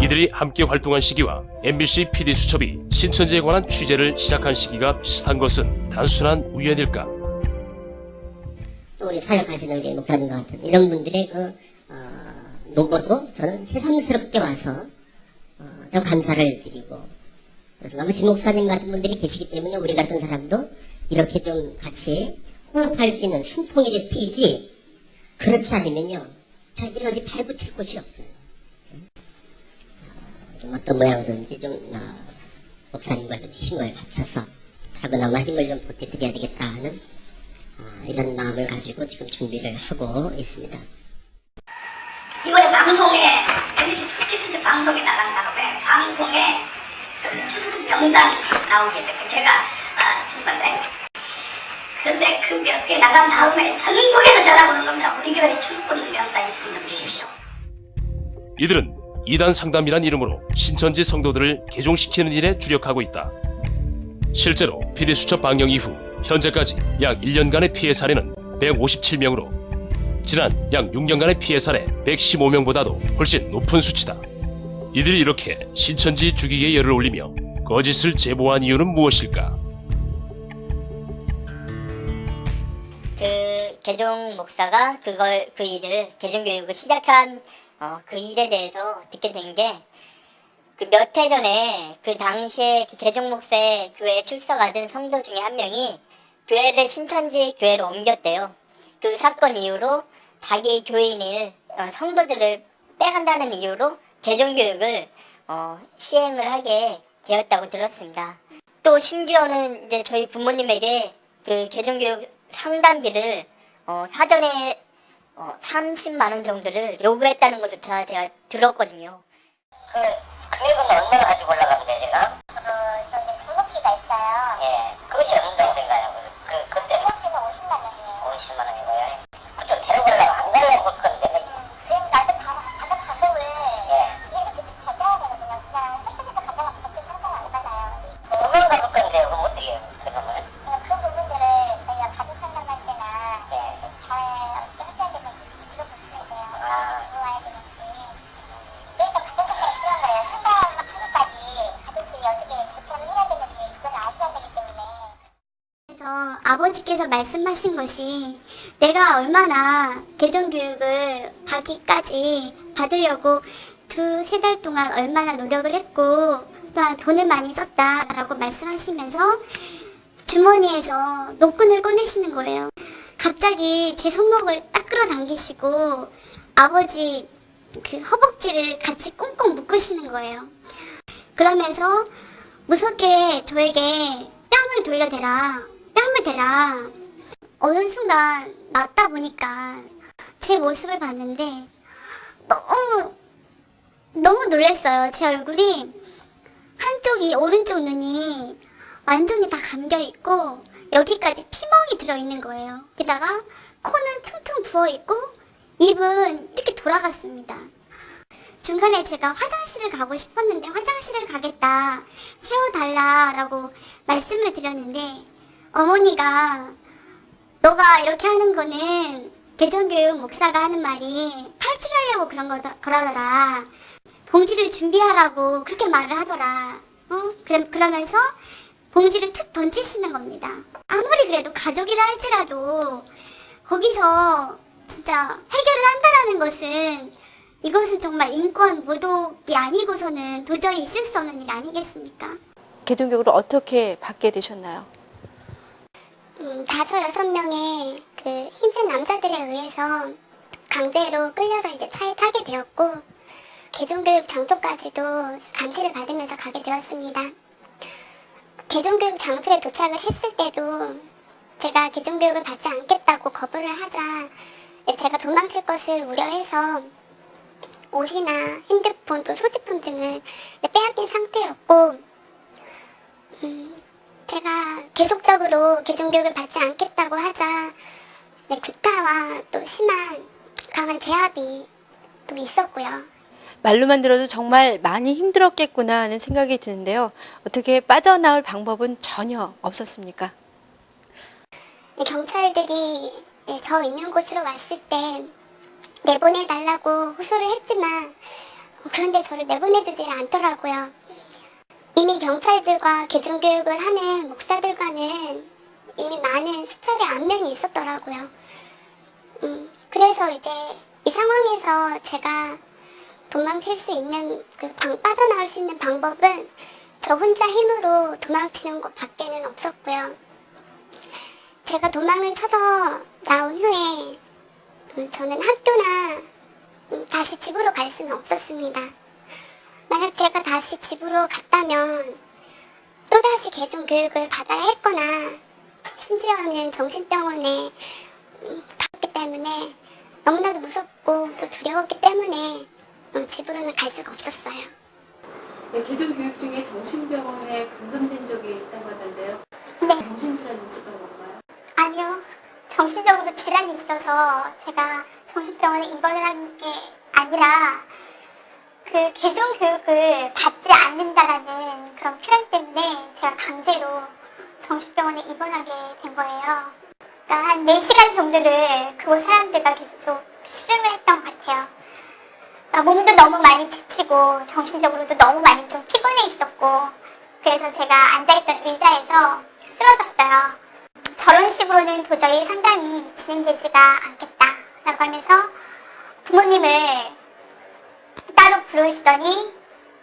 이들이 함께 활동한 시기와 MBC PD 수첩이 신천지에 관한 취재를 시작한 시기가 비슷한 것은 단순한 우연일까? 또 우리 사역하시는 우리 목사님 같은 이런 분들의 노고도 저는 새삼스럽게 와서 좀 감사를 드리고, 그래서 나머지 목사님 같은 분들이 계시기 때문에 우리 같은 사람도 이렇게 좀 같이 호흡할 수 있는 숨통이 트이지, 그렇지 않으면요 저희들이 어디 발붙일 곳이 없어요. 좀 어떤 모양으로든지 좀 목사님과 좀 힘을 합쳐서 작은아마 힘을 좀 보태드려야 되겠다 하는 이런 마음을 가지고 지금 준비를 하고 있습니다. 이번에 방송에 MBC 툴키트 방송에 나간 다음에 방송에 추수금 명단 나오게 되고 제가 준 건데, 그런데 그 몇 개 나간 다음에 전국에서 전화 오는 겁니다. 우리 교회 추수금 명단 있으면 좀 주십시오. 이들은 이단 상담이란 이름으로 신천지 성도들을 개종시키는 일에 주력하고 있다. 실제로 PD 수첩 방영 이후 현재까지 약 1년간의 피해 사례는 157명으로 지난 약 6년간의 피해 사례 115명보다도 훨씬 높은 수치다. 이들이 이렇게 신천지 죽이기에 열을 올리며 거짓을 제보한 이유는 무엇일까? 그 개종 목사가 그 일을 개종교육을 시작한 그 일에 대해서 듣게 된 게, 그 몇 해 전에 그 당시에 그 개종 목사의 교회에 출석하던 성도 중에 한 명이 교회를 신천지 교회로 옮겼대요. 그 사건 이후로 자기 교인을 성도들을 빼간다는 이유로 개종교육을 시행을 하게 되었다고 들었습니다. 또 심지어는 이제 저희 부모님에게 그 개종교육 상담비를 사전에 30만 원 정도를 요구했다는 것조차 제가 들었거든요. 그 금액은 얼마나 가지고 올라가면 돼, 제가? 저기 등록비가 있어요. 예, 그것이 얼마 정도인가요? 그때 등록비는 50만 원이에요. 50만 원이고요. 그쪽 데려가려고 안 가려고 그러는데. 그럼 나도 가격 가격을 예. 이렇게 받아야 되거든요. 그냥 햇빛에서 가져가서 그렇게 상관 안 받아요. 그만 가볼 건데, 그럼 어떻게 해요, 그 놈을? 그 부분들을 저희가 가족 상담할 때나 예. 잘 하셔야 되는지 물어보시면 돼요. 아. 들어와야 되는지. 그러니까 가족 상담이 필요한 거예요. 상담하기까지 가족들이 어떻게 대처를 해야 되는지 그걸 아셔야 되기 때문에. 그래서 아버지께서 말씀하신 것이, 내가 얼마나 개종교육을 받으려고 2-3달 동안 얼마나 노력을 했고 또한 돈을 많이 썼다라고 말씀하시면서 주머니에서 노끈을 꺼내시는 거예요. 갑자기 제 손목을 딱 끌어당기시고 아버지 그 허벅지를 같이 꽁꽁 묶으시는 거예요. 그러면서 무섭게 저에게 뺨을 돌려대라, 뺨을 대라. 어느 순간 맞다 보니까 제 모습을 봤는데 너무 놀랐어요. 제 얼굴이 한쪽이, 오른쪽 눈이 완전히 다 감겨있고 여기까지 피멍이 들어있는 거예요. 게다가 코는 퉁퉁 부어있고 입은 이렇게 돌아갔습니다. 중간에 제가 화장실을 가고 싶었는데 화장실을 가겠다, 세워달라라고 말씀을 드렸는데 어머니가 너가 이렇게 하는 거는 개종교육 목사가 하는 말이 탈출하려고 그러더라. 봉지를 준비하라고 그렇게 말을 하더라. 그러면서 봉지를 툭 던지시는 겁니다. 아무리 그래도 가족이라 할지라도 거기서 진짜 해결을 한다라는 것은, 이것은 정말 인권 모독이 아니고서는 도저히 있을 수 없는 일 아니겠습니까? 개종교육을 어떻게 받게 되셨나요? 5-6명의 그 힘센 남자들에 의해서 강제로 끌려서 이제 차에 타게 되었고, 개종교육 장소까지도 감시를 받으면서 가게 되었습니다. 개종교육 장소에 도착을 했을 때도 제가 개종교육을 받지 않겠다고 거부를 하자 제가 도망칠 것을 우려해서 옷이나 핸드폰 또 소지품 등을 빼앗긴 상태였고, 제가 계속적으로 개종교육을 받지 않겠다고 하자 구타와 또 심한 강한 제압이 또 있었고요. 말로만 들어도 정말 많이 힘들었겠구나 하는 생각이 드는데요. 어떻게 빠져나올 방법은 전혀 없었습니까? 경찰들이 저 있는 곳으로 왔을 때 내보내달라고 호소를 했지만 그런데 저를 내보내주질 않더라고요. 이미 경찰들과 개종교육을 하는 목사들과는 이미 많은 수차례 안면이 있었더라고요. 그래서 이제 이 상황에서 제가 도망칠 수 있는, 빠져나올 수 있는 방법은 저 혼자 힘으로 도망치는 것 밖에는 없었고요. 제가 도망을 쳐서 나온 후에 저는 학교나 다시 집으로 갈 수는 없었습니다. 만약 제가 다시 집으로 갔다면 또다시 개종교육을 받아야 했거나 심지어는 정신병원에 갔기 때문에 너무나도 무섭고 또 두려웠기 때문에 집으로는 갈 수가 없었어요. 네, 개종교육 중에 정신병원에 감금된 적이 있다고 하던데요. 네. 정신질환이 있었던 건가요? 아니요. 정신적으로 질환이 있어서 제가 정신병원에 입원을 한 게 아니라 그 개종교육을 받지 않는다라는 그런 표현 때문에 제가 강제로 정신병원에 입원하게 된 거예요. 그러니까 한 4시간 정도를 그곳 사람들과 계속 씨름을 했던 것 같아요. 그러니까 몸도 너무 많이 지치고 정신적으로도 너무 많이 좀 피곤해 있었고, 그래서 제가 앉아있던 의자에서 쓰러졌어요. 저런 식으로는 도저히 상담이 진행되지가 않겠다라고 하면서 부모님을 따로 부르시더니,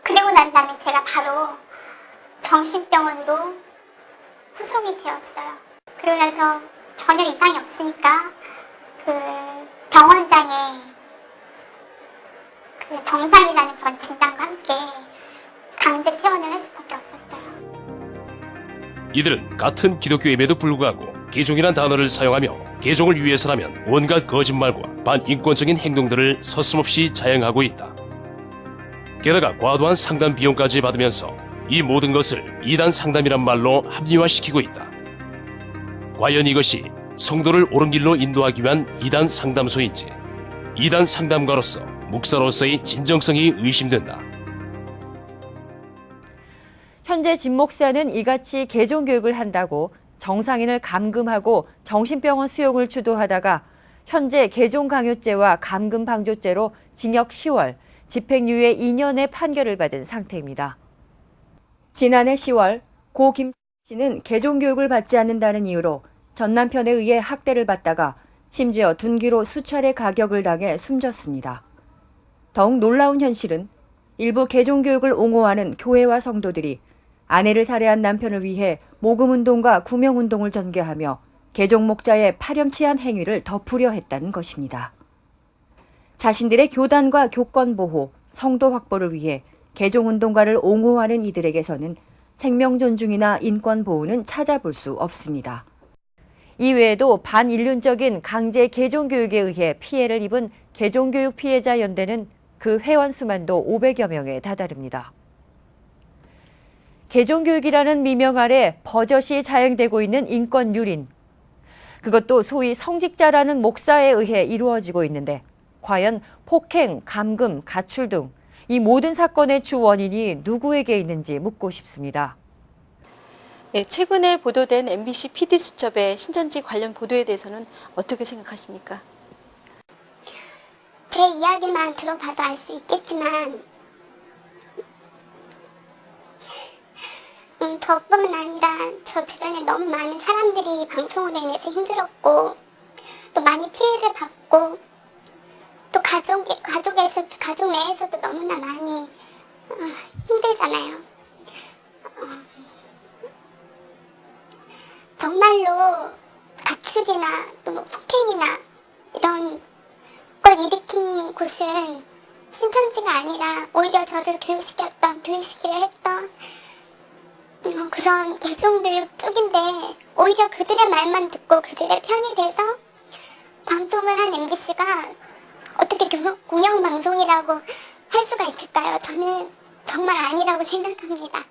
그리고 난 다음에 제가 바로 정신병원으로 후송이 되었어요. 그러고 나서 전혀 이상이 없으니까 그 병원장의 그 정상이라는 그런 진단과 함께 강제 퇴원을 할 수밖에 없었어요. 이들은 같은 기독교임에도 불구하고 개종이란 단어를 사용하며 개종을 위해서라면 온갖 거짓말과 반인권적인 행동들을 서슴없이 자행하고 있다. 게다가 과도한 상담 비용까지 받으면서 이 모든 것을 이단 상담이란 말로 합리화시키고 있다. 과연 이것이 성도를 옳은 길로 인도하기 위한 이단 상담소인지, 이단 상담가로서 목사로서의 진정성이 의심된다. 현재 진 목사는 이같이 개종교육을 한다고 정상인을 감금하고 정신병원 수용을 주도하다가 현재 개종강요죄와 감금방조죄로 징역 10월, 집행유예 2년의 판결을 받은 상태입니다. 지난해 10월 고 김 씨는 개종교육을 받지 않는다는 이유로 전 남편에 의해 학대를 받다가 심지어 둔기로 수차례 가격을 당해 숨졌습니다. 더욱 놀라운 현실은 일부 개종교육을 옹호하는 교회와 성도들이 아내를 살해한 남편을 위해 모금운동과 구명운동을 전개하며 개종 목자의 파렴치한 행위를 덮으려 했다는 것입니다. 자신들의 교단과 교권 보호, 성도 확보를 위해 개종운동가를 옹호하는 이들에게서는 생명 존중이나 인권 보호는 찾아볼 수 없습니다. 이외에도 반인륜적인 강제 개종교육에 의해 피해를 입은 개종교육 피해자 연대는 그 회원 수만도 500여 명에 다다릅니다. 개종교육이라는 미명 아래 버젓이 자행되고 있는 인권 유린. 그것도 소위 성직자라는 목사에 의해 이루어지고 있는데 과연 폭행, 감금, 가출 등 이 모든 사건의 주 원인이 누구에게 있는지 묻고 싶습니다. 네, 최근에 보도된 MBC PD수첩의 신천지 관련 보도에 대해서는 어떻게 생각하십니까? 제 이야기만 들어봐도 알 수 있겠지만 저뿐만 아니라 저 주변에 너무 많은 사람들이 방송으로 인해서 힘들었고 또 많이 피해를 받고 또 가족 내에서도 너무나 많이 힘들잖아요. 정말로 가출이나 또 뭐 폭행이나 이런 걸 일으킨 곳은 신천지가 아니라 오히려 저를 교육시키려 했던 그런 개종교육 쪽인데, 오히려 그들의 말만 듣고 그들의 편이 돼서 방송을 한 MBC가 어떻게 공영방송이라고 할 수가 있을까요? 저는 정말 아니라고 생각합니다.